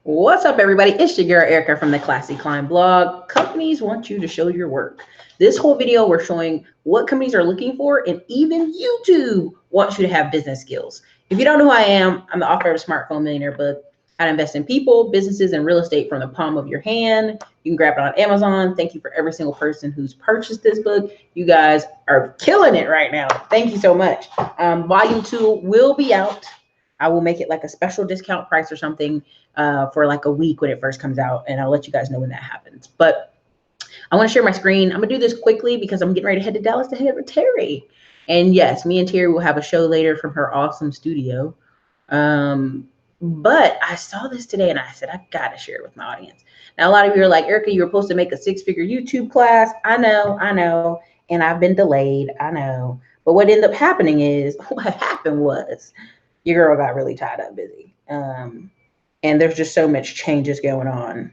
What's up, everybody? It's your girl Erica from the Classy Climb blog. Companies want you to show your work. This whole video, we're showing what companies are looking for, and even YouTube wants you to have business skills. If you don't know who I am, I'm the author of the Smartphone Millionaire book, How to Invest in People, Businesses, and Real Estate from the Palm of Your Hand. You can grab it on Amazon. Thank you for every single person who's purchased this book. You guys are killing it right now. Thank you so much. Volume 2 will be out. I will make it like a special discount price or something for like a week when it first comes out, and I'll let you guys know when that happens. But I want to share my screen. I'm gonna do this quickly because I'm getting ready to head to Dallas to hang out with Terry. And yes, me and Terry will have a show later from her awesome studio. But I saw this today and I said, I gotta share it with my audience. Now, a lot of you are like, Erica, you were supposed to make a 6-figure YouTube class. I know, and I've been delayed. I know. But what ended up happening is, what happened was, your girl got really tied up busy. And there's just so much changes going on,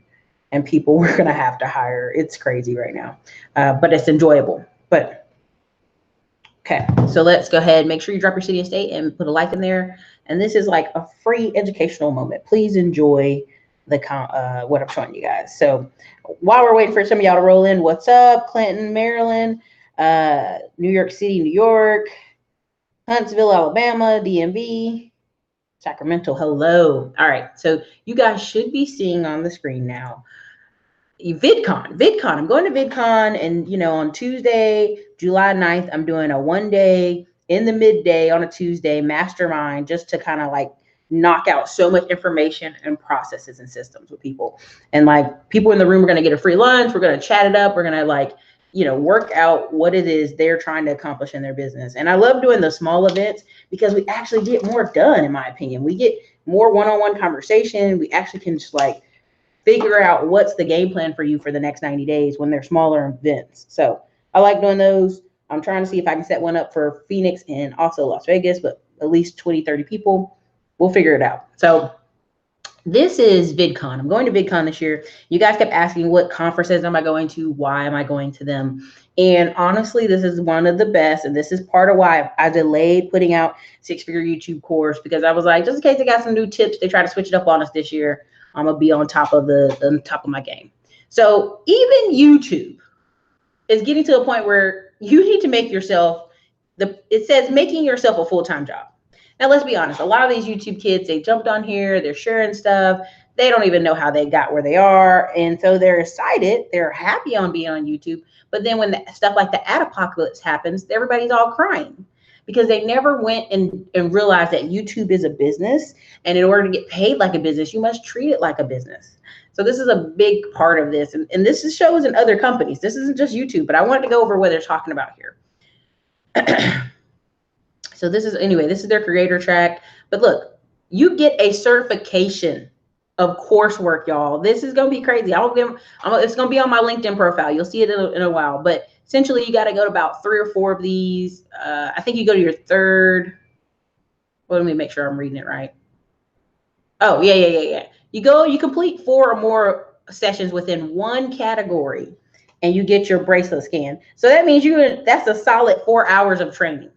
and people we're gonna have to hire. It's crazy right now, but it's enjoyable. But okay, so let's go ahead. Make sure you drop your city and state and put a like in there. And this is like a free educational moment. Please enjoy the what I'm showing you guys. So while we're waiting for some of y'all to roll in, what's up? Clinton, Maryland, New York City, New York, Huntsville, Alabama, DMV, Sacramento, hello. All right, so you guys should be seeing on the screen now VidCon. I'm going to VidCon, and on Tuesday, July 9th, I'm doing a 1-day in the midday on a Tuesday mastermind, just to kind of like knock out so much information and processes and systems with people. And like, people in the room are going to get a free lunch. We're going to chat it up. We're going to like, work out what it is they're trying to accomplish in their business. And I love doing the small events because we actually get more done, in my opinion. We get more one-on-one conversation. We actually can just like figure out what's the game plan for you for the next 90 days when they're smaller events. So I like doing those. I'm trying to see if I can set one up for Phoenix and also Las Vegas, but at least 20, 30 people. We'll figure it out. So this is VidCon. I'm going to VidCon this year. You guys kept asking, what conferences am I going to? Why am I going to them? And honestly, this is one of the best. And this is part of why I delayed putting out 6-figure YouTube course, because I was like, just in case they got some new tips, they try to switch it up on us this year, I'm gonna be on top of my game. So even YouTube is getting to a point where you need to make yourself it says making yourself a full-time job. Now, let's be honest. A lot of these YouTube kids, they jumped on here, they're sharing stuff. They don't even know how they got where they are. And so they're excited. They're happy on being on YouTube. But then when stuff like the ad apocalypse happens, everybody's all crying because they never went and realized that YouTube is a business. And in order to get paid like a business, you must treat it like a business. So this is a big part of this. And this shows in other companies. This isn't just YouTube, but I wanted to go over what they're talking about here. So this is their creator track. But look, you get a certification of coursework, y'all. This is going to be crazy. It's going to be on my LinkedIn profile. You'll see it in a while. But essentially, you got to go to about 3 or 4 of these. I think you go to your third. Well, let me make sure I'm reading it right. Oh, yeah. You complete 4 or more sessions within one category, and you get your bracelet scan. So that means that's a solid 4 hours of training.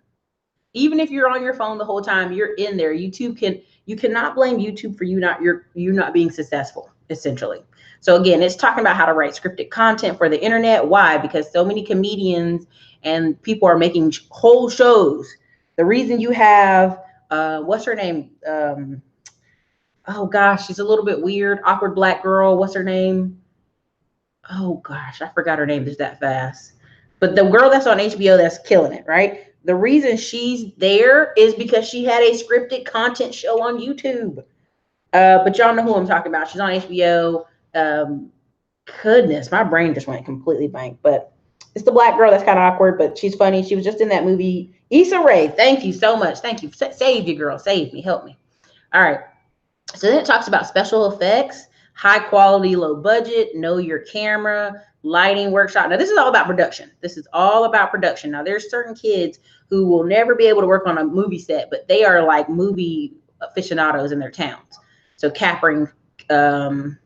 Even if you're on your phone the whole time, you're in there. You cannot blame YouTube for you not being successful, essentially. So again, it's talking about how to write scripted content for the internet. Why? Because so many comedians and people are making whole shows. The reason you have what's her name? Oh gosh, she's a little bit weird, awkward black girl. What's her name? Oh gosh, I forgot her name just that fast. But the girl that's on HBO that's killing it, right? The reason she's there is because she had a scripted content show on YouTube. But y'all know who I'm talking about. She's on HBO. Goodness, my brain just went completely blank. But it's the black girl that's kind of awkward, but she's funny. She was just in that movie. Issa Rae, thank you so much. Thank you. Save you, girl. Save me. Help me. All right. So then it talks about special effects, high quality, low budget, know your camera, lighting workshop. Now, this is all about production. Now, there's certain kids who will never be able to work on a movie set, but they are like movie aficionados in their towns. So capturing sound,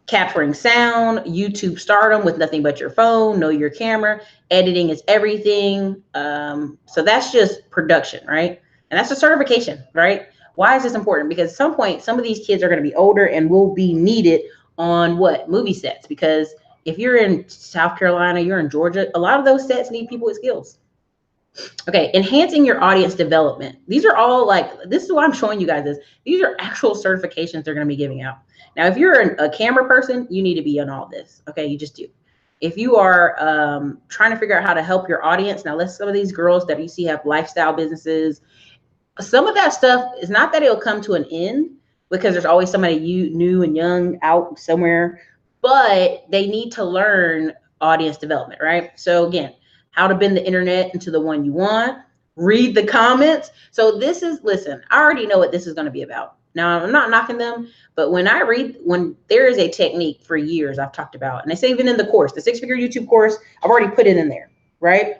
YouTube stardom with nothing but your phone, know your camera, editing is everything. So that's just production, right? And that's a certification, right? Why is this important? Because at some point, some of these kids are going to be older and will be needed on what? Movie sets. Because if you're in South Carolina, you're in Georgia, a lot of those sets need people with skills. Okay, enhancing your audience development. These are all like, this is why I'm showing you guys this. These are actual certifications they're going to be giving out. Now, if you're a camera person, you need to be on all this. Okay, you just do. If you are trying to figure out how to help your audience, now some of these girls that you see have lifestyle businesses, some of that stuff is not that it'll come to an end, because there's always somebody new and young out somewhere, but they need to learn audience development, right? So again, how to bend the internet into the one you want, read the comments. So this is, listen, I already know what this is going to be about. Now, I'm not knocking them, but when there is a technique for years I've talked about, and I say even in the course, the 6-figure YouTube course, I've already put it in there, right?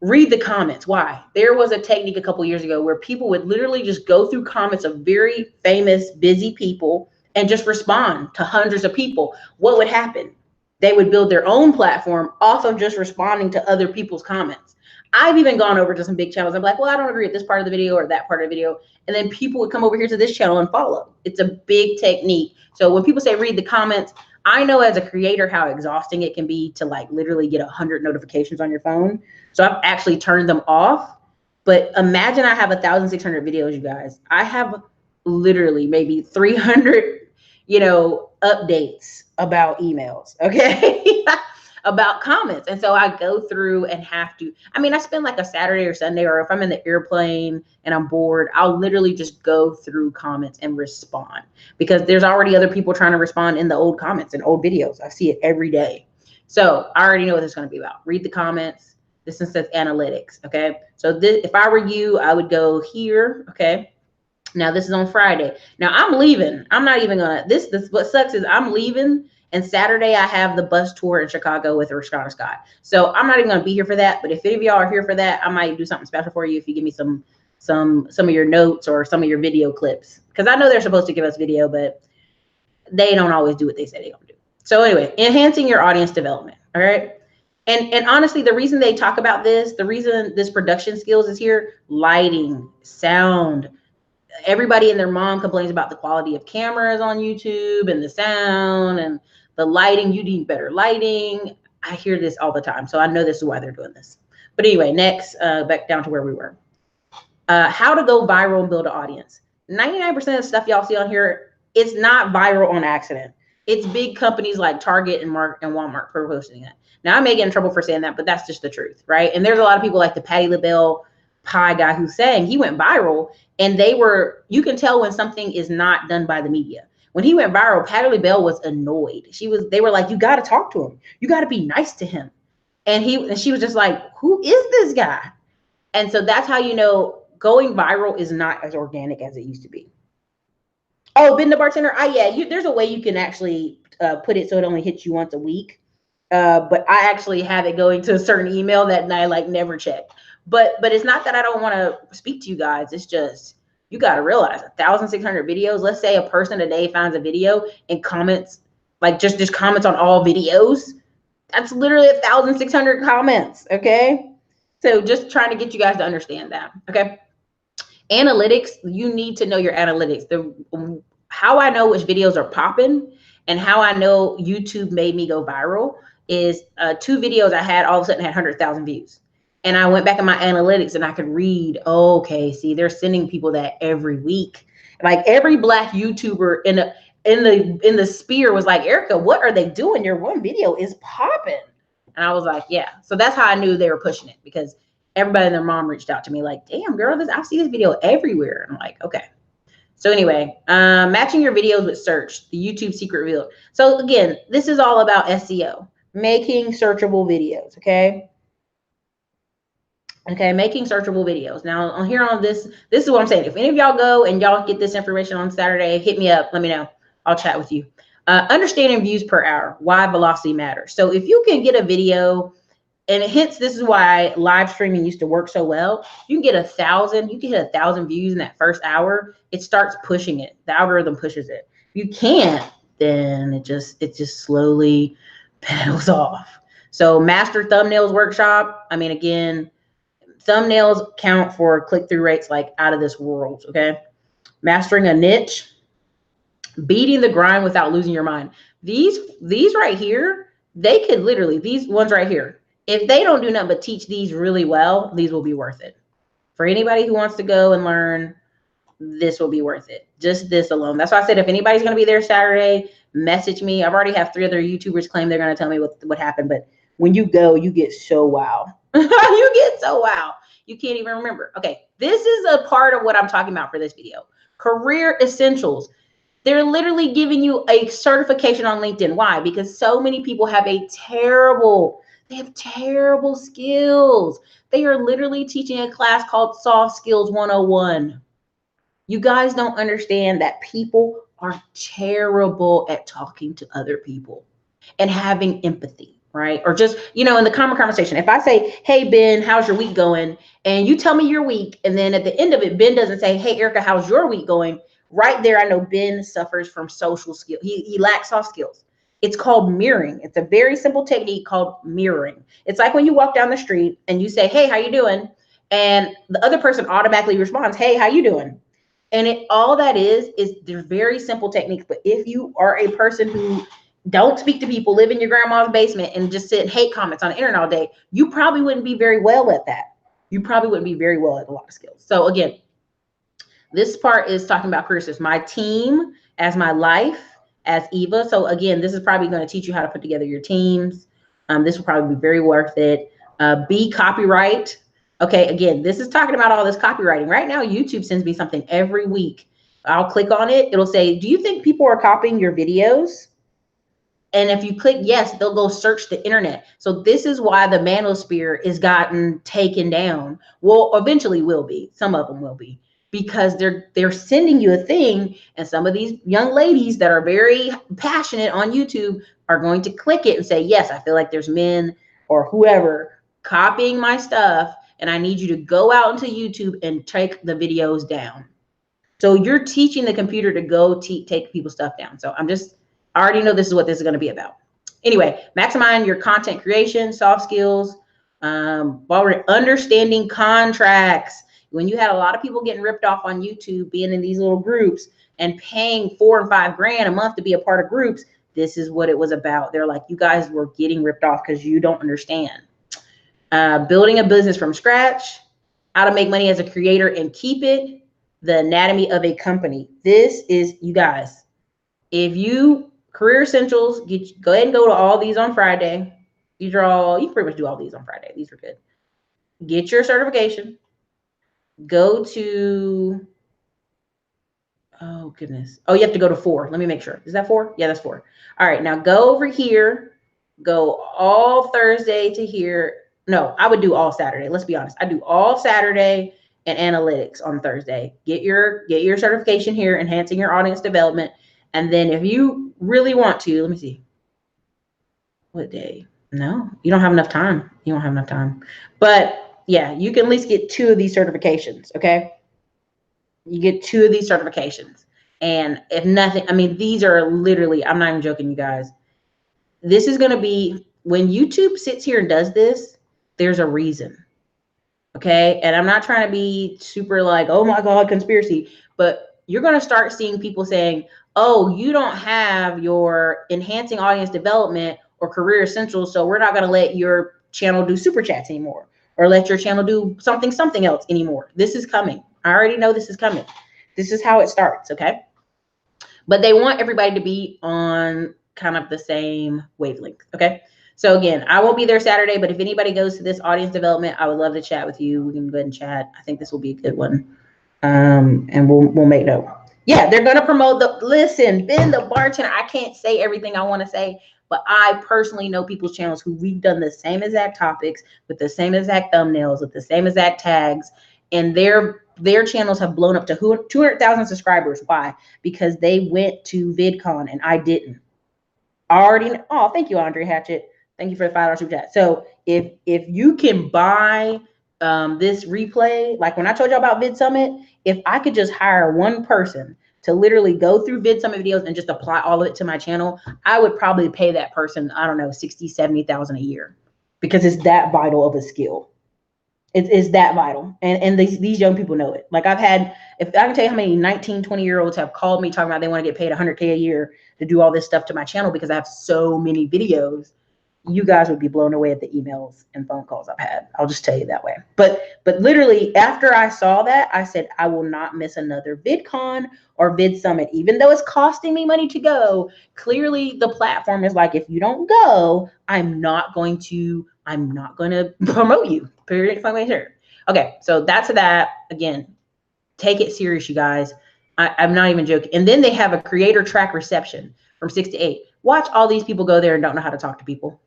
Read the comments. Why? There was a technique a couple years ago where people would literally just go through comments of very famous, busy people and just respond to hundreds of people. What would happen? They would build their own platform off of just responding to other people's comments. I've even gone over to some big channels. I'm like, well, I don't agree with this part of the video or that part of the video. And then people would come over here to this channel and follow. It's a big technique. So when people say read the comments, I know as a creator how exhausting it can be to like literally get 100 notifications on your phone. So I've actually turned them off. But imagine I have 1,600 videos, you guys. I have literally maybe 300, updates about emails, okay? About comments. And so I go through and have to, I spend like a Saturday or Sunday, or if I'm in the airplane and I'm bored, I'll literally just go through comments and respond, because there's already other people trying to respond in the old comments and old videos. I see it every day. So I already know what this is going to be about. Read the comments. This one says analytics. Okay. So if I were you, I would go here. Okay. Now this is on Friday. Now I'm leaving. I'm not even gonna, this what sucks is I'm leaving, and Saturday I have the bus tour in Chicago with Ericka Scott. So I'm not even gonna be here for that. But if any of y'all are here for that, I might do something special for you if you give me some of your notes or some of your video clips. Because I know they're supposed to give us video, but they don't always do what they say they're gonna do. So anyway, enhancing your audience development. All right. And honestly, the reason they talk about this, the reason this production skills is here, lighting, sound. Everybody and their mom complains about the quality of cameras on YouTube and the sound and the lighting. You need better lighting. I hear this all the time. So I know this is why they're doing this. But anyway, next, back down to where we were. How to go viral and build an audience. 99% of the stuff y'all see on here, it's not viral on accident. It's big companies like Target and Walmart posting it. Now I may get in trouble for saying that, but that's just the truth, right? And there's a lot of people like the Patti LaBelle pie guy who's saying he went viral, and you can tell when something is not done by the media. When he went viral, Patti LaBelle was annoyed. They were like, you got to talk to him. You got to be nice to him. And she was just like, who is this guy? And so that's how you know going viral is not as organic as it used to be. Oh, been the bartender. There's a way you can actually put it so it only hits you once a week. But I actually have it going to a certain email that I like never check. But it's not that I don't want to speak to you guys. It's just, you got to realize 1,600 videos. Let's say a person a day finds a video and comments, like just comments on all videos. That's literally 1,600 comments. Okay. So just trying to get you guys to understand that. Okay. Analytics. You need to know your analytics. How I know which videos are popping and how I know YouTube made me go viral is 2 videos I had all of a sudden had 100,000 views. And I went back in my analytics and I could read, oh, okay, see, they're sending people that every week. Like every Black YouTuber in the sphere was like, Ericka, what are they doing? Your one video is popping. And I was like, yeah. So that's how I knew they were pushing it, because everybody and their mom reached out to me like, damn, girl, I see this video everywhere. And I'm like, okay. So anyway, matching your videos with search, the YouTube secret revealed. So again, this is all about SEO, making searchable videos, okay? Okay, making searchable videos. Now on here on this is what I'm saying. If any of y'all go and y'all get this information on Saturday, hit me up, let me know. I'll chat with you. Understanding views per hour, why velocity matters. So if you can get a video, and hence this is why live streaming used to work so well. You can get 1,000, you can hit 1,000 views in that first hour. It starts pushing it. The algorithm pushes it. If you can't, then it just slowly pedals off. So master thumbnails workshop. Again, thumbnails count for click-through rates like out of this world, okay? mastering a niche, beating the grind without losing your mind. These right here, they could literally, these ones right here, if they don't do nothing but teach these really well, these will be worth it. For anybody who wants to go and learn, this will be worth it. Just this alone. That's why I said, if anybody's going to be there Saturday, message me. I've already have 3 other YouTubers claim they're going to tell me what happened. But when you go, you get so wow. You get so wow. You can't even remember. Okay. This is a part of what I'm talking about for this video. Career essentials. They're literally giving you a certification on LinkedIn. Why? Because so many people have terrible skills. They are literally teaching a class called Soft Skills 101. You guys don't understand that people are terrible at talking to other people and having empathy, right? Or just, in the common conversation, if I say, hey, Ben, how's your week going? And you tell me your week. And then at the end of it, Ben doesn't say, hey, Ericka, how's your week going? Right there, I know Ben suffers from social skills. He lacks soft skills. It's called mirroring. It's a very simple technique called mirroring. It's like when you walk down the street and you say, hey, how you doing? And the other person automatically responds, hey, how you doing? And all that is they're very simple techniques. But if you are a person who don't speak to people, live in your grandma's basement, and just sit and hate comments on the internet all day, you probably wouldn't be very well at that. You probably wouldn't be very well at a lot of skills. So again, this part is talking about career skills. My team as my life as Eva. So again, this is probably going to teach you how to put together your teams. This will probably be very worth it. Be copyright. Okay, again, this is talking about all this copywriting. Right now, YouTube sends me something every week. I'll click on it. It'll say, do you think people are copying your videos? And if you click yes, they'll go search the internet. So this is why the manosphere is gotten taken down. Well, eventually will be. Some of them will be. Because they're sending you a thing, and some of these young ladies that are very passionate on YouTube are going to click it and say, yes, I feel like there's men or whoever copying my stuff, and I need you to go out into YouTube and take the videos down. So you're teaching the computer to go take people's stuff down. So I already know this is what this is going to be about. Anyway, maximize your content creation, soft skills, while we're understanding contracts. When you had a lot of people getting ripped off on YouTube, being in these little groups and paying $4 and $5 grand a month to be a part of groups, this is what it was about. They're like, you guys were getting ripped off because you don't understand. Building a business from scratch, how to make money as a creator and keep it, the anatomy of a company. This is, you guys, if you, career essentials, go ahead and go to all these on Friday. These are all, you can pretty much do all these on Friday. These are good. Get your certification. Go to, oh goodness. Oh, you have to go to 4. Let me make sure. Is that 4? Yeah, that's 4. All right, now go over here. Go all Thursday to here. No, I would do all Saturday. Let's be honest. I do all Saturday and analytics on Thursday. Get your certification here, enhancing your audience development. And then if you really want to, let me see. What day? No, you don't have enough time. You don't have enough time. But yeah, you can at least get 2 of these certifications, okay? You get 2 of these certifications. And if nothing, I mean, these are literally, I'm not even joking, you guys. This is going to be, when YouTube sits here and does this, there's a reason, okay? And I'm not trying to be super like, oh my God, conspiracy, but you're going to start seeing people saying, oh, you don't have your enhancing audience development or career essentials, so we're not going to let your channel do super chats anymore, or let your channel do something else anymore. This is coming. I already know this is coming. This is how it starts, okay? But they want everybody to be on kind of the same wavelength, okay? So again, I won't be there Saturday, but if anybody goes to this audience development, I would love to chat with you. We can go ahead and chat. I think this will be a good one. And we'll make note. Yeah, they're going to promote listen, Ben the bartender. I can't say everything I want to say, but I personally know people's channels who we've done the same exact topics with the same exact thumbnails, with the same exact tags, and their channels have blown up to 200,000 subscribers. Why? Because they went to VidCon and I didn't. Oh, thank you, Andre Hatchett. Thank you for the $5 super chat. So if you can buy this replay, like when I told you about Vid Summit, if I could just hire one person to literally go through Vid Summit videos and just apply all of it to my channel, I would probably pay that person, I don't know, 60, 70,000 a year, because it's that vital of a skill. It's that vital. And these young people know it. Like if I can tell you how many 19, 20-year-olds have called me talking about they want to get paid $100K a year to do all this stuff to my channel because I have so many videos, you guys would be blown away at the emails and phone calls I've had. I'll just tell you that way. But literally after I saw that, I said, I will not miss another VidCon or Vid Summit, even though it's costing me money to go. Clearly the platform is like, if you don't go, I'm not going to promote you. Period. Okay, so that's that. Again, take it serious, you guys. I'm not even joking. And then they have a creator track reception from 6 to 8. Watch all these people go there and don't know how to talk to people.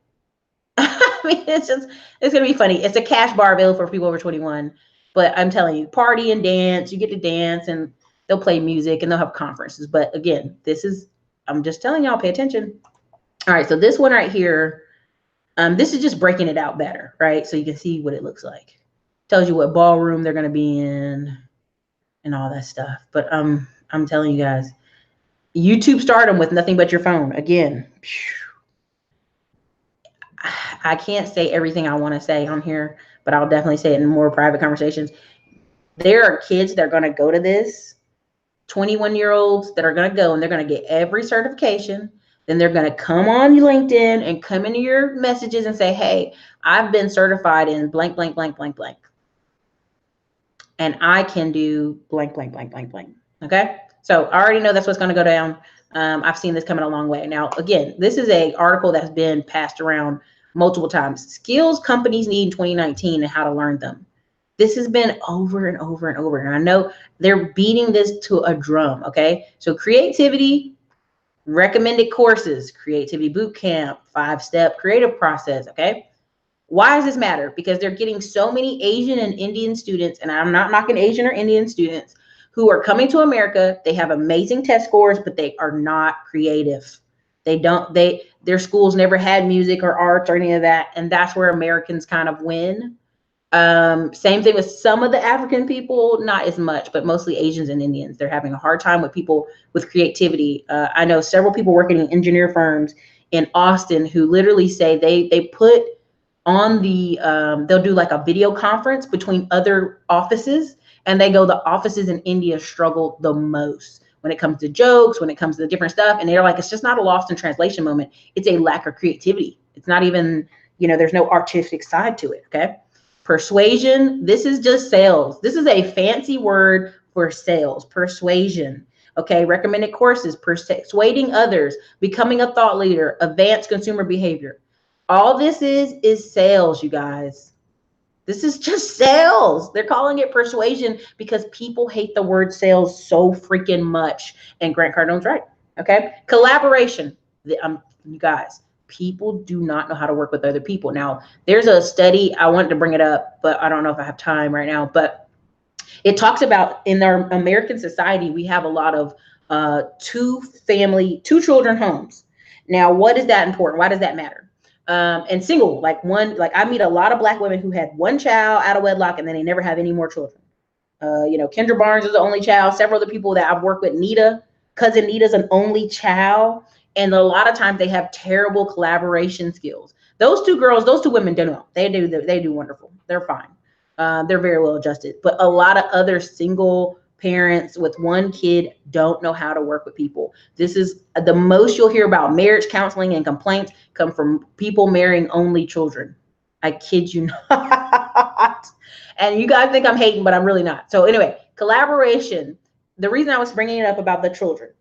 I mean, it's gonna be funny. It's a cash bar available for people over 21. But I'm telling you, party and dance, you get to dance and they'll play music and they'll have conferences. But again, I'm just telling y'all, pay attention. All right, so this one right here, this is just breaking it out better, right? So you can see what it looks like. Tells you what ballroom they're gonna be in and all that stuff. But I'm telling you guys, YouTube stardom with nothing but your phone. Again, I can't say everything I want to say on here, but I'll definitely say it in more private conversations. There are kids that are going to go to this, 21-year-olds that are going to go and they're going to get every certification. Then they're going to come on LinkedIn and come into your messages and say, hey, I've been certified in blank, blank, blank, blank, blank. And I can do blank, blank, blank, blank, blank. Okay. So I already know that's what's going to go down. I've seen this coming a long way. Now, again, this is an article that's been passed around multiple times. Skills companies need in 2019 and how to learn them. This has been over and over and over. And I know they're beating this to a drum. Okay. So creativity, recommended courses, creativity boot camp, 5-step creative process. Okay. Why does this matter? Because they're getting so many Asian and Indian students, and I'm not knocking Asian or Indian students, who are coming to America. They have amazing test scores, but they are not creative. Their schools never had music or arts or any of that. And that's where Americans kind of win. Same thing with some of the African people, not as much, but mostly Asians and Indians. They're having a hard time with people with creativity. I know several people working in engineer firms in Austin who literally say they put on they'll do like a video conference between other offices, and they go, the offices in India struggle the most when it comes to jokes, when it comes to the different stuff. And they're like, it's just not a lost in translation moment. It's a lack of creativity. It's not even, there's no artistic side to it. Okay. Persuasion. This is just sales. This is a fancy word for sales. Persuasion. Okay. Recommended courses, persuading others, becoming a thought leader, advanced consumer behavior. All this is sales, you guys. This is just sales. They're calling it persuasion because people hate the word sales so freaking much. And Grant Cardone's right. Okay. Collaboration. You guys, people do not know how to work with other people. Now, there's a study. I wanted to bring it up, but I don't know if I have time right now. But it talks about in our American society, we have a lot of two children homes. Now, what is that important? Why does that matter? And single, like I meet a lot of Black women who had one child out of wedlock and then they never have any more children. Kendra Barnes is the only child. Several of the people that I've worked with, cousin Nita's an only child. And a lot of times they have terrible collaboration skills. Those two women don't know. They do wonderful. They're fine. They're very well adjusted. But a lot of other single parents with one kid don't know how to work with people. This is the most you'll hear about marriage counseling and complaints come from people marrying only children. I kid you not. And you guys think I'm hating, but I'm really not. So anyway, collaboration. The reason I was bringing it up about the children,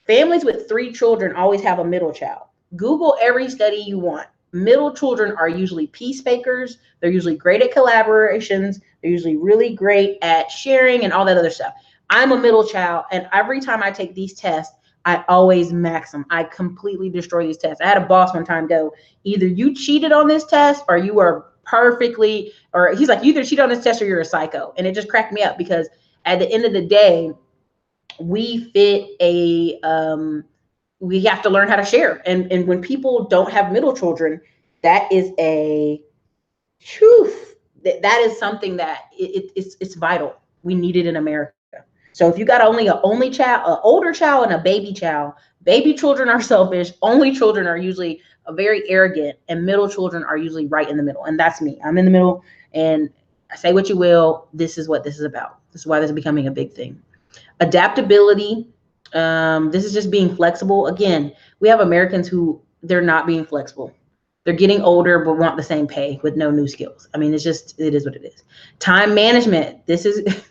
families with 3 children always have a middle child. Google every study you want. Middle children are usually peacemakers. They're usually great at collaborations. They're usually really great at sharing and all that other stuff. I'm a middle child, and every time I take these tests, I always max them. I completely destroy these tests. I had a boss one time go, either you cheated on this test or you are perfectly, or he's like, you either cheated on this test or you're a psycho. And it just cracked me up because at the end of the day, we have to learn how to share. And when people don't have middle children, that is a truth. That is something that it's vital. We need it in America. So if you got only an only child, an older child and a baby child, baby children are selfish. Only children are usually very arrogant, and middle children are usually right in the middle. And that's me. I'm in the middle, and Say what you will. This is what this is about. This is why this is becoming a big thing. Adaptability. This is just being flexible. Again, we have Americans who they're not being flexible. They're getting older but want the same pay with no new skills. I mean, it is what it is. Time management. This is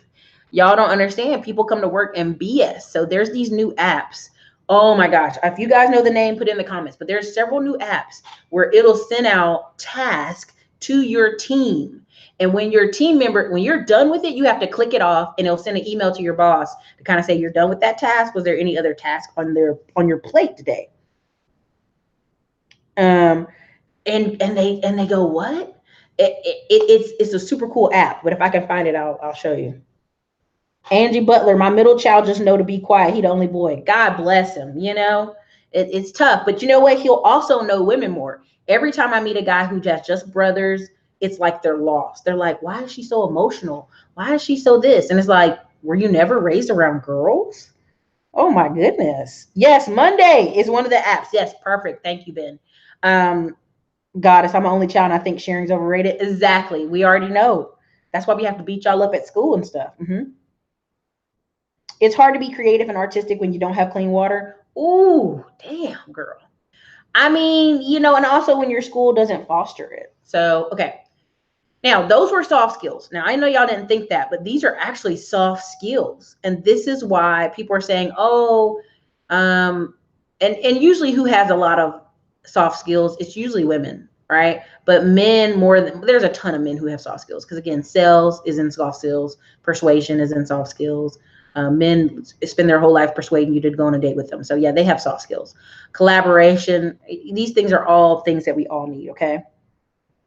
y'all don't understand. People come to work and BS. So there's these new apps. Oh my gosh. If you guys know the name, put it in the comments. But there's several new apps where it'll send out tasks to your team. And when your team member, when you're done with it, you have to click it off and it'll send an email to your boss to kind of say you're done with that task. Was there any other task on your plate today? And they go, what? It's a super cool app, but if I can find it, I'll show you. Angie Butler, my middle child just know to be quiet. He the only boy. God bless him. You know, it's tough, but you know what? He'll also know women more. Every time I meet a guy who has just brothers, it's like they're lost. They're like, why is she so emotional? Why is she so this? And it's like, were you never raised around girls? Oh my goodness. Yes, Monday is one of the apps. Yes, perfect. Thank you, Ben. Goddess, I'm the only child, and I think sharing's overrated. Exactly. We already know. That's why we have to beat y'all up at school and stuff. It's hard to be creative and artistic when you don't have clean water. Ooh, damn, girl. I mean, you know, and also when your school doesn't foster it. So, okay. Now, those were soft skills. Now, I know y'all didn't think that, but these are actually soft skills. And this is why people are saying, oh, and usually who has a lot of soft skills, it's usually women, right? But men there's a ton of men who have soft skills. Because again, sales is in soft skills. Persuasion is in soft skills. Men spend their whole life persuading you to go on a date with them. So yeah, they have soft skills. Collaboration. These things are all things that we all need, okay?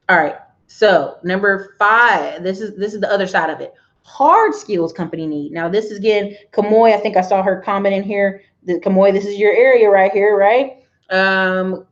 All right. So number 5, this is the other side of it. Hard skills company need. Now this is again, Kamoy, I think I saw her comment in here. Kamoy, this is your area right here, right?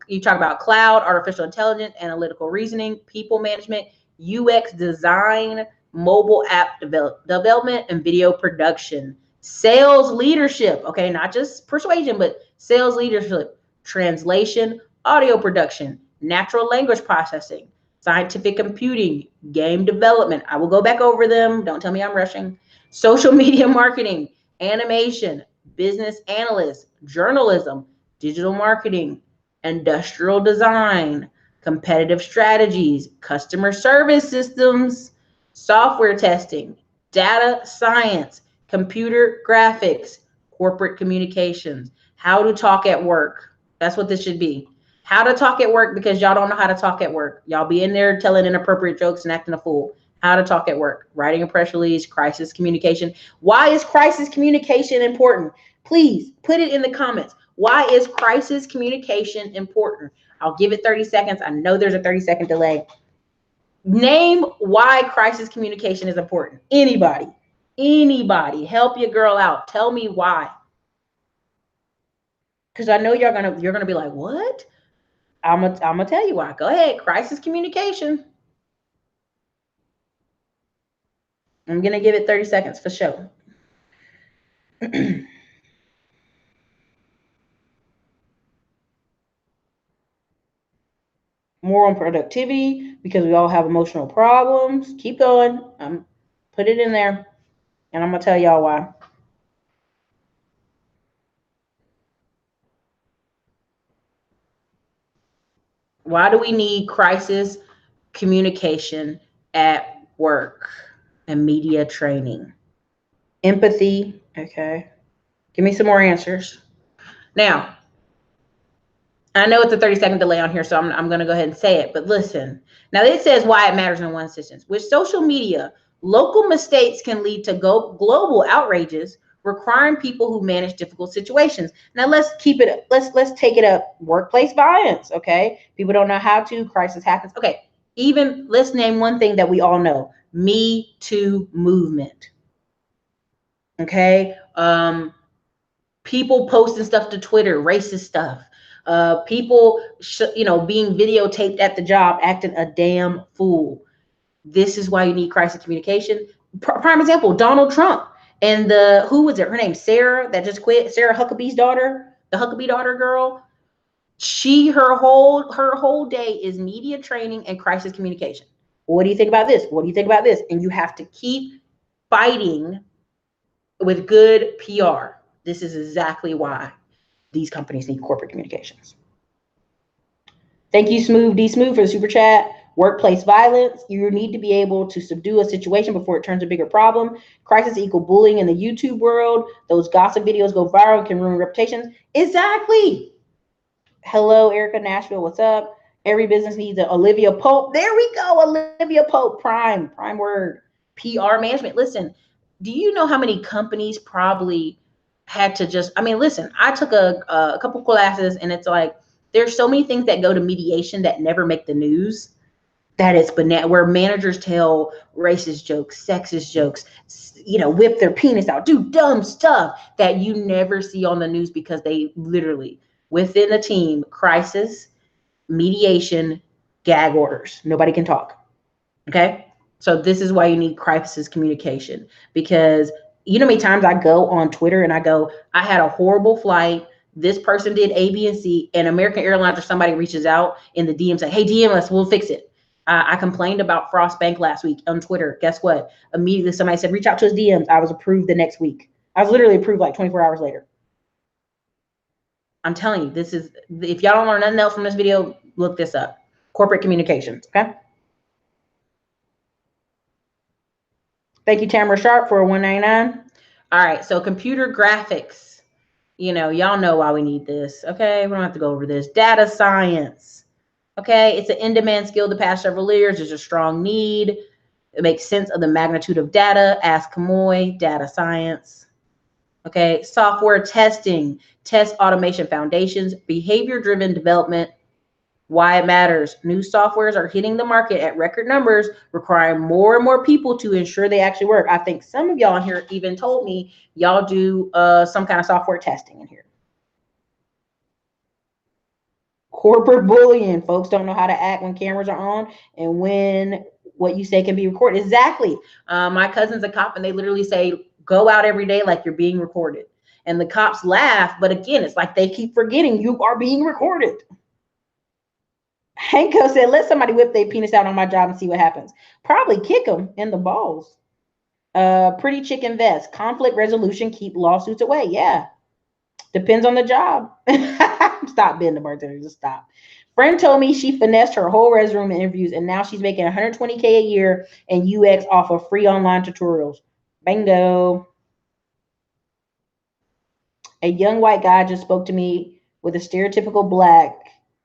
You talk about cloud, artificial intelligence, analytical reasoning, people management, UX design, mobile app development, and video production. Sales leadership, okay, not just persuasion, but sales leadership, translation, audio production, natural language processing, scientific computing, game development. I will go back over them. Don't tell me I'm rushing. Social media marketing, animation, business analyst, journalism, digital marketing, industrial design, competitive strategies, customer service systems, software testing, data science, computer graphics, corporate communications, how to talk at work. That's what this should be. How to talk at work, because y'all don't know how to talk at work. Y'all be in there telling inappropriate jokes and acting a fool. How to talk at work, writing a press release, crisis communication. Why is crisis communication important? Please put it in the comments. Why is crisis communication important? I'll give it 30 seconds. I know there's a 30-second delay. Name why crisis communication is important. Anybody help your girl out. Tell me why. Because I know you're gonna be like, what? I'm gonna tell you why. Go ahead. Crisis communication. I'm gonna give it 30 seconds for sure. More on productivity, because we all have emotional problems. Keep going. Put it in there, and I'm gonna tell y'all why. Why do we need crisis communication at work and media training? Empathy. Okay. Give me some more answers. Now, I know it's a 30-second delay on here, so I'm going to go ahead and say it. But listen, now it says why it matters in one instance. With social media, local mistakes can lead to global outrages, requiring people who manage difficult situations. Now let's keep it. Let's take it up. Workplace violence. Okay, people don't know how to. Crisis happens. Okay, even let's name one thing that we all know: Me Too movement. Okay, people posting stuff to Twitter, racist stuff. People, being videotaped at the job, acting a damn fool. This is why you need crisis communication. Prime example, Donald Trump and who was it? Her name, Sarah, that just quit. Sarah Huckabee's daughter, the Huckabee daughter girl. Her whole day is media training and crisis communication. What do you think about this? What do you think about this? And you have to keep fighting with good PR. This is exactly why these companies need corporate communications. Thank you, Smooth D Smooth, for the super chat. Workplace violence. You need to be able to subdue a situation before it turns a bigger problem. Crisis equal bullying in the YouTube world. Those gossip videos go viral and can ruin reputations. Exactly. Hello, Ericka Nashville. What's up? Every business needs an Olivia Pope. There we go. Olivia Pope. Prime word. PR management. Listen, do you know how many companies probably had to just, I mean, listen, I took a couple classes, and it's like, there's so many things that go to mediation that never make the news, that it's banana, where managers tell racist jokes, sexist jokes, whip their penis out, do dumb stuff that you never see on the news, because they literally, within the team, crisis, mediation, gag orders. Nobody can talk. Okay. So this is why you need crisis communication, because you know how many times I go on Twitter and I go, I had a horrible flight. This person did A, B, and C, and American Airlines or somebody reaches out in the DM, say, hey, DM us, we'll fix it. I complained about Frost Bank last week on Twitter. Guess what? Immediately somebody said, reach out to his DMs. I was approved the next week. I was literally approved like 24 hours later. I'm telling you, this is, if y'all don't learn nothing else from this video, look this up. Corporate communications, okay? Thank you, Tamara Sharp, for a $1.99. All right, so computer graphics. Y'all know why we need this, okay? We don't have to go over this. Data science, okay? It's an in-demand skill the past several years. There's a strong need. It makes sense of the magnitude of data. Ask Kamoy, data science, okay? Software testing, test automation foundations, behavior-driven development. Why it matters. New softwares are hitting the market at record numbers, requiring more and more people to ensure they actually work. I think some of y'all in here even told me y'all do some kind of software testing in here. Corporate bullying. Folks don't know how to act when cameras are on and when what you say can be recorded. Exactly. My cousin's a cop, and they literally say, go out every day like you're being recorded. And the cops laugh, but again, it's like they keep forgetting you are being recorded. Hanko said, let somebody whip their penis out on my job and see what happens. Probably kick them in the balls. Pretty chicken vest. Conflict resolution, keep lawsuits away. Yeah. Depends on the job. Stop being the bartender. Just stop. Friend told me she finessed her whole resume in interviews, and now she's making $120K a year in UX off of free online tutorials. Bingo. A young white guy just spoke to me with a stereotypical black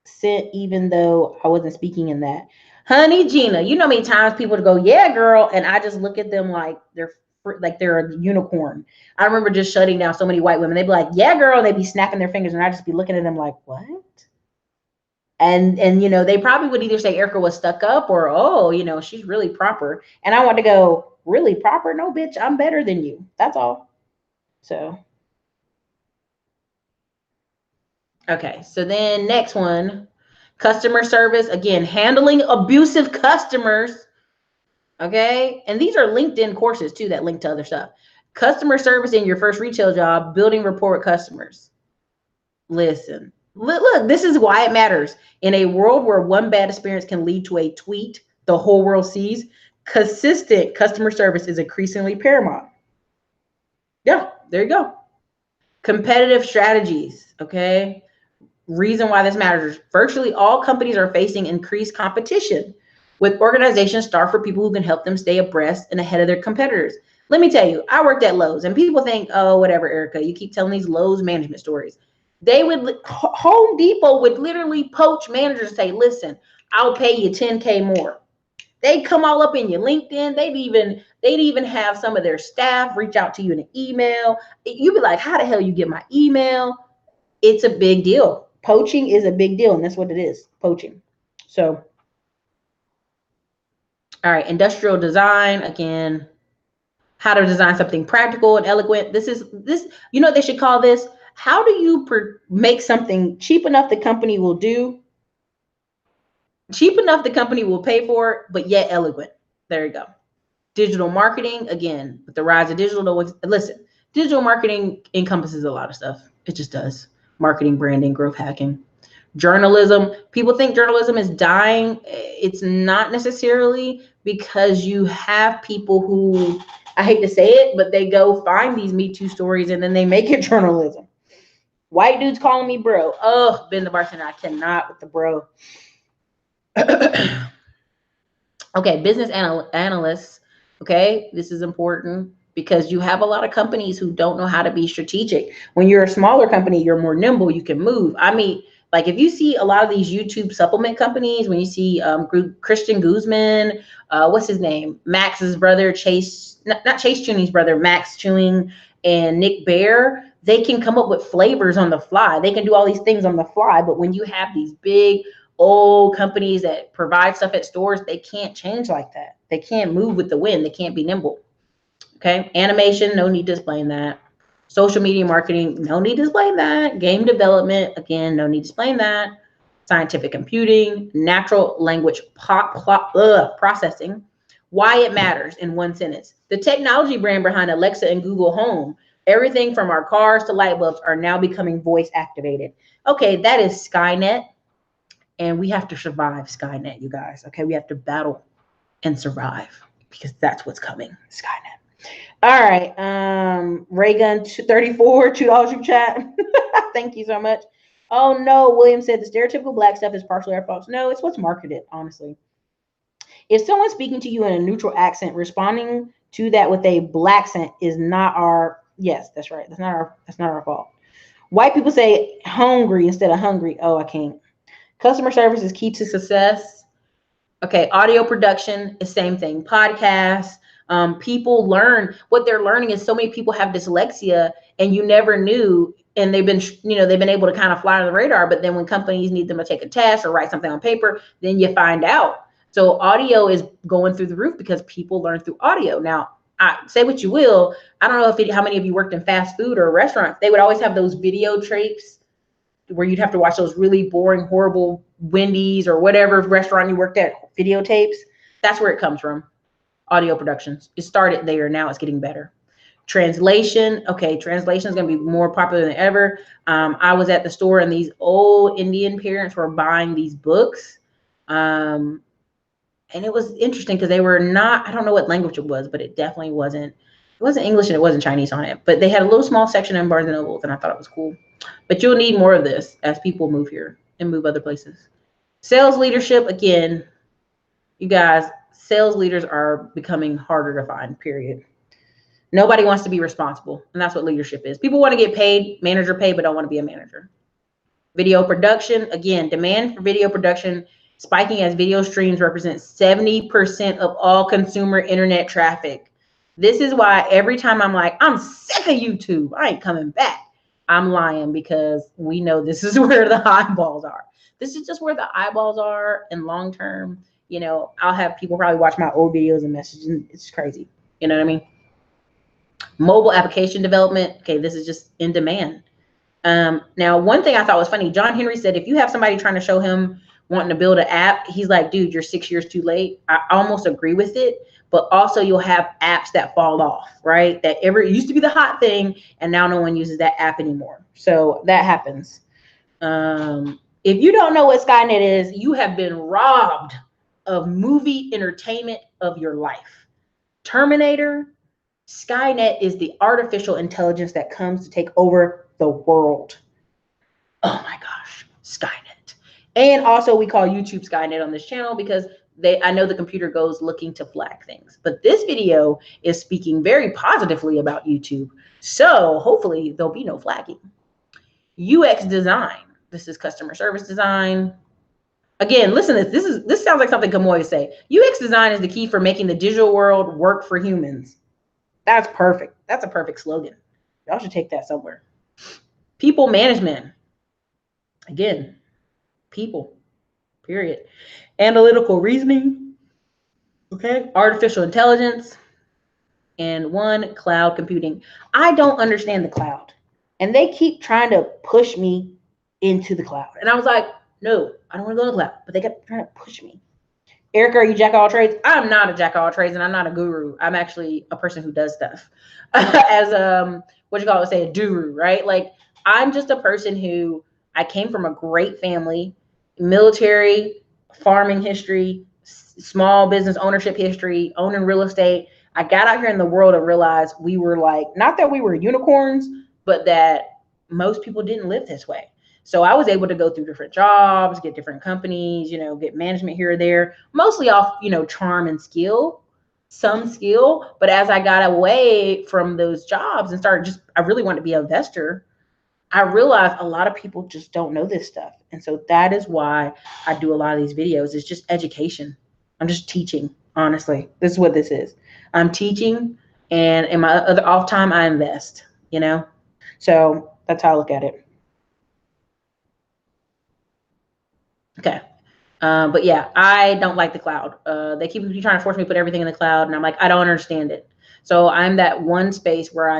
accent, even though I wasn't speaking in that. Honey Gina, you know how many times people would go, yeah, girl, and I just look at them like they're a unicorn. I remember just shutting down so many white women. They'd be like, yeah, girl, and they'd be snapping their fingers, and I'd just be looking at them like, what? And they probably would either say Ericka was stuck up, or, oh, she's really proper. And I want to go, really proper? No, bitch, I'm better than you. That's all. So okay, so then next one, customer service. Again, handling abusive customers. Okay, and these are LinkedIn courses too that link to other stuff. Customer service in your first retail job, building rapport with customers. Listen, look, this is why it matters. In a world where one bad experience can lead to a tweet the whole world sees, consistent customer service is increasingly paramount. Yeah, there you go. Competitive strategies, okay? Reason why this matters. Virtually all companies are facing increased competition, with organizations start for people who can help them stay abreast and ahead of their competitors. Let me tell you, I worked at Lowe's, and people think, oh, whatever, Ericka, you keep telling these Lowe's management stories. Home Depot would literally poach managers and say, listen, I'll pay you 10K more. They'd come all up in your LinkedIn. They'd even have some of their staff reach out to you in an email. You'd be like, how the hell you get my email? It's a big deal. Poaching is a big deal, and that's what it is, poaching. So, all right, industrial design, again, how to design something practical and eloquent. This, you know what they should call this? How do you make something cheap enough the company will do, cheap enough the company will pay for, but yet eloquent? There you go. Digital marketing, again, with the rise of digital, listen, digital marketing encompasses a lot of stuff. It just does. Marketing, branding, growth hacking. Journalism, people think journalism is dying. It's not necessarily, because you have people who, I hate to say it, but they go find these Me Too stories and then they make it journalism. White dudes calling me bro. Oh, Ben the bartender, I cannot with the bro. Okay, business analysts. Okay, this is important because you have a lot of companies who don't know how to be strategic. When you're a smaller company, you're more nimble, you can move. I mean, like if you see a lot of these YouTube supplement companies, when you see Christian Guzman, what's his name? Max's brother, Chase, not Chase Chewing's brother, Max Chewing, and Nick Bear, they can come up with flavors on the fly. They can do all these things on the fly. But when you have these big old companies that provide stuff at stores, they can't change like that. They can't move with the wind. They can't be nimble. Okay. Animation, no need to explain that. Social media marketing, no need to explain that. Game development, again, no need to explain that. Scientific computing, natural language processing. Why it matters in one sentence. The technology brand behind Alexa and Google Home, everything from our cars to light bulbs, are now becoming voice activated. Okay, that is Skynet. And we have to survive Skynet, you guys. Okay, we have to battle and survive because that's what's coming, Skynet. All right, Raygun 34, $2 super chat. Thank you so much. Oh no, William said the stereotypical black stuff is partially our fault. No, it's what's marketed, honestly. If someone's speaking to you in a neutral accent, responding to that with a black accent is not our. Yes, that's right. That's not our fault. White people say hungry instead of hungry. Oh, I can't. Customer service is key to success. Okay, audio production is same thing. Podcasts. People learn. What they're learning is so many people have dyslexia, and you never knew, and they've been able to kind of fly on the radar. But then when companies need them to take a test or write something on paper, then you find out. So audio is going through the roof because people learn through audio. Now, say what you will. I don't know how many of you worked in fast food or restaurants. They would always have those video tapes where you'd have to watch those really boring, horrible Wendy's or whatever restaurant you worked at videotapes. That's where it comes from. Audio productions. It started there. Now it's getting better. Translation. Okay, translation is going to be more popular than ever. I was at the store and these old Indian parents were buying these books. And it was interesting because they were not, I don't know what language it was, but it definitely wasn't English and it wasn't Chinese on it. But they had a little small section in Barnes and Nobles and I thought it was cool. But you'll need more of this as people move here and move other places. Sales leadership, again, you guys, sales leaders are becoming harder to find, period. Nobody wants to be responsible, and that's what leadership is. People want to get paid, manager pay, but don't want to be a manager. Video production, again, demand for video production spiking as video streams represent 70% of all consumer internet traffic. This is why every time I'm like, I'm sick of YouTube, I ain't coming back. I'm lying because we know this is where the eyeballs are. This is just where the eyeballs are, and long term, I'll have people probably watch my old videos and messages, and it's crazy. You know what I mean? Mobile application development. Okay, this is just in demand. Now, one thing I thought was funny, John Henry said, if you have somebody trying to show him wanting to build an app, he's like, dude, you're 6 years too late. I almost agree with it. But also you'll have apps that fall off, right? That it used to be the hot thing, and now no one uses that app anymore. So that happens. If you don't know what Skynet is, you have been robbed of movie entertainment of your life. Terminator, Skynet is the artificial intelligence that comes to take over the world. Oh my gosh, Skynet. And also we call YouTube Skynet on this channel because I know the computer goes looking to flag things. But this video is speaking very positively about YouTube. So hopefully there'll be no flagging. UX design. This is customer service design. Again, listen to this. This sounds like something Kamoy would say. UX design is the key for making the digital world work for humans. That's perfect. That's a perfect slogan. Y'all should take that somewhere. People management. Again, people, period. Analytical reasoning. Okay. Artificial intelligence. And one, cloud computing. I don't understand the cloud. And they keep trying to push me into the cloud. And I was like, no, I don't want to go to the cloud. But they kept trying to push me. Ericka, are you jack of all trades? I'm not a jack of all trades, and I'm not a guru. I'm actually a person who does stuff. As what you call it, say a guru, right? Like I'm just a person who I came from a great family, military, farming history, small business ownership history, owning real estate. I got out here in the world and realized we were like, not that we were unicorns, but that most people didn't live this way. So I was able to go through different jobs, get different companies, get management here or there, mostly off, charm and skill, some skill. But as I got away from those jobs and started I really wanted to be an investor, I realized a lot of people just don't know this stuff. And so that is why I do a lot of these videos. It's just education. I'm just teaching, honestly. This is what this is. I'm teaching, and in my other off time, I invest, So that's how I look at it. Okay. But yeah, I don't like the cloud. They keep trying to force me to put everything in the cloud, and I'm like, I don't understand it. So I'm that one space where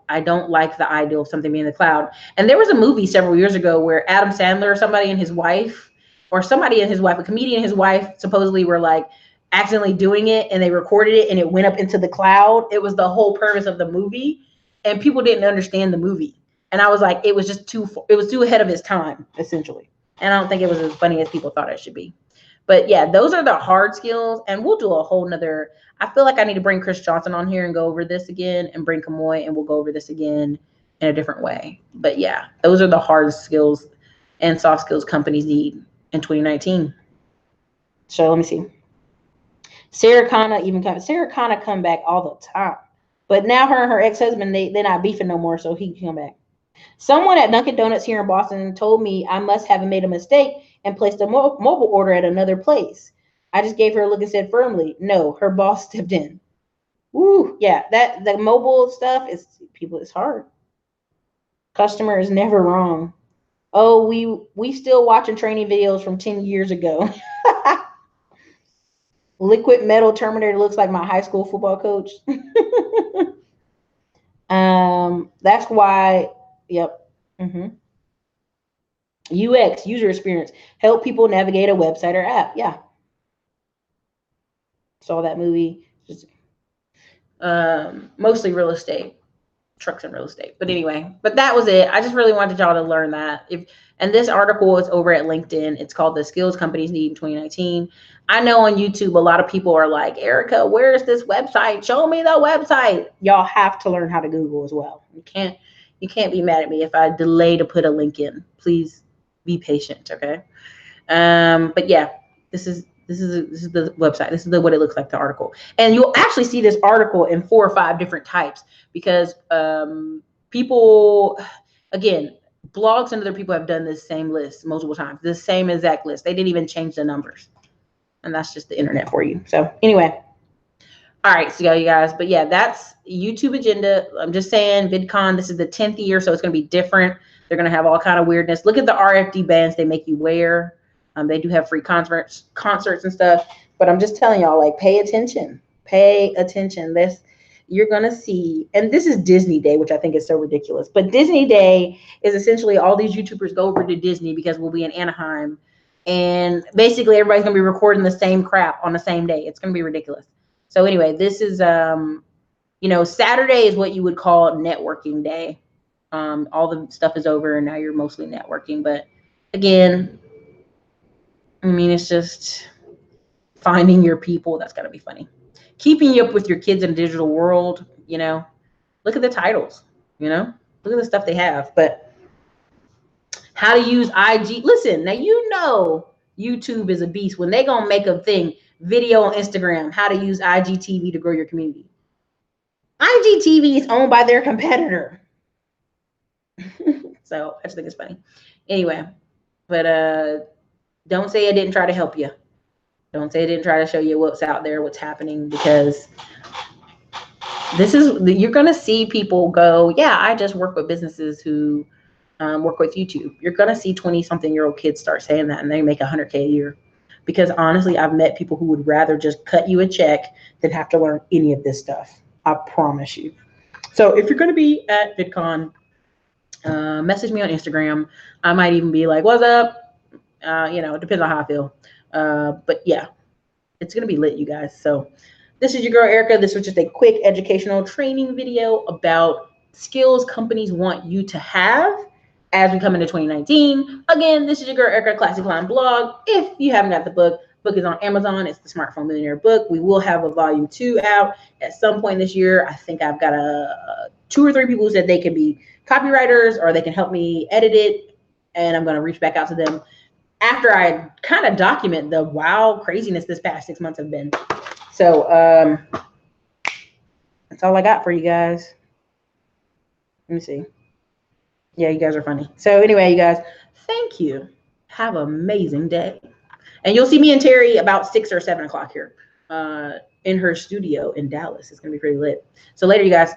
I don't like the idea of something being in the cloud. And there was a movie several years ago where Adam Sandler, somebody and his wife, a comedian and his wife supposedly were like accidentally doing it, and they recorded it and it went up into the cloud. It was the whole purpose of the movie, and people didn't understand the movie. And I was like, it was too ahead of its time, essentially. And I don't think it was as funny as people thought it should be. But yeah, those are the hard skills. And we'll do a whole nother. I feel like I need to bring Chris Johnson on here and go over this again, and bring Kamoy, and we'll go over this again in a different way. But yeah, those are the hard skills and soft skills companies need in 2019. So let me see. Sarah Connor come back all the time. But now her and her ex-husband, they're not beefing no more, so he can come back. Someone at Dunkin' Donuts here in Boston told me I must have made a mistake and placed a mobile order at another place. I just gave her a look and said firmly, no. Her boss stepped in. Woo, yeah, the mobile stuff it's hard. Customer is never wrong. Oh, we still watching training videos from 10 years ago. Liquid metal Terminator looks like my high school football coach. That's why. Yep. UX, user experience, help people navigate a website or app. Yeah. Saw that movie. Just, mostly real estate, trucks and real estate. But anyway, that was it. I just really wanted y'all to learn that. And this article is over at LinkedIn. It's called The Skills Companies Need in 2019. I know on YouTube, a lot of people are like, Ericka, where's this website? Show me the website. Y'all have to learn how to Google as well. You can't be mad at me if I delay to put a link in. Please be patient, okay? But yeah, this is the website. This is what it looks like, the article. And you'll actually see this article in 4 or 5 different types, because people, again, blogs and other people have done this same list multiple times, the same exact list. They didn't even change the numbers. And that's just the internet for you. So anyway, all right, so you guys, but yeah, that's YouTube agenda. I'm just saying, VidCon, this is the 10th year, so it's going to be different. They're going to have all kind of weirdness. Look at the RFD bands they make you wear. They do have free concerts and stuff, but I'm just telling y'all, like, pay attention. You're going to see, and this is Disney Day, which I think is so ridiculous, but Disney Day is essentially all these YouTubers go over to Disney because we'll be in Anaheim, and basically everybody's going to be recording the same crap on the same day. It's going to be ridiculous. So anyway, this is, Saturday is what you would call networking day. All the stuff is over and now you're mostly networking. But again, I mean, it's just finding your people. That's got to be funny. Keeping you up with your kids in a digital world, look at the titles, look at the stuff they have. But how to use IG. Listen, now YouTube is a beast. When they going to make a thing, video on Instagram, how to use IGTV to grow your community. IGTV is owned by their competitor. So I just think it's funny. Anyway, but don't say I didn't try to help you. Don't say I didn't try to show you what's out there, what's happening, because you're going to see people go, yeah, I just work with businesses who work with YouTube. You're going to see 20-something-year-old kids start saying that, and they make $100K a year. Because honestly, I've met people who would rather just cut you a check than have to learn any of this stuff. I promise you. So if you're going to be at VidCon, message me on Instagram. I might even be like, what's up? It depends on how I feel. But yeah, it's going to be lit, you guys. So this is your girl, Ericka. This was just a quick educational training video about skills companies want you to have as we come into 2019. Again, this is your girl Ericka, Classic Line Blog. If you haven't got the book is on Amazon. It's the Smartphone Millionaire book. We will have a volume 2 out at some point this year. I think I've got 2 or 3 people who said they can be copywriters or they can help me edit it, and I'm going to reach back out to them after I kind of document the wild craziness this past 6 months have been. So that's all I got for you guys. Let me see. Yeah, you guys are funny. So anyway, you guys, thank you. Have an amazing day. And you'll see me and Terry about 6 or 7 o'clock here in her studio in Dallas. It's going to be pretty lit. So later, you guys.